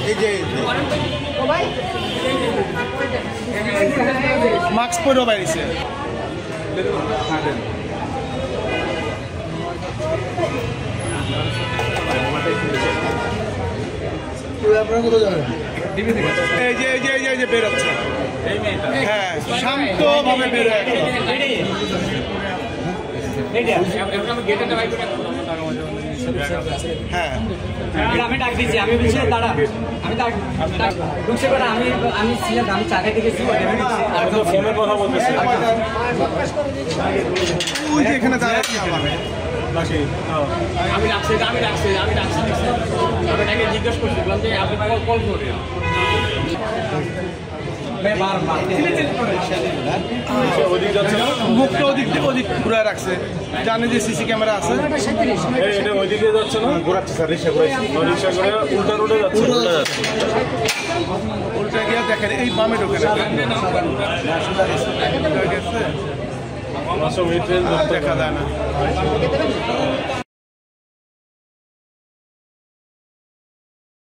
এই যে মাস্ক পরেও বাইরেছে। এই যে এই যে এই যে বেরোচ্ছে, হ্যাঁ শান্তভাবে বেরোয়। হ্যাঁ আমি ডাক দিচ্ছি, আমি বলছি দাঁড়া, আমি ঢুকছে করে আমি ছিলাম, আমি চাকা থেকে ফোনের কথা বলতেছি। ওই যে এখানে দাঁড়াচ্ছি আমি ডাকছি আপনাকে জিজ্ঞেস করছিলাম যে আপনি কল করে মুখটা ওদিক থেকে ওদিক ঘুরে রাখছে, জানে যে সিসি ক্যামেরা আছে। ওইদিকে যাচ্ছে না, ঘোরাচ্ছে স্যার, রিক্সা করে উল্টা রোডে যাচ্ছে। উল্টা গিয়ে দেখেন এই বামে ঢোকে দেখা যায় না।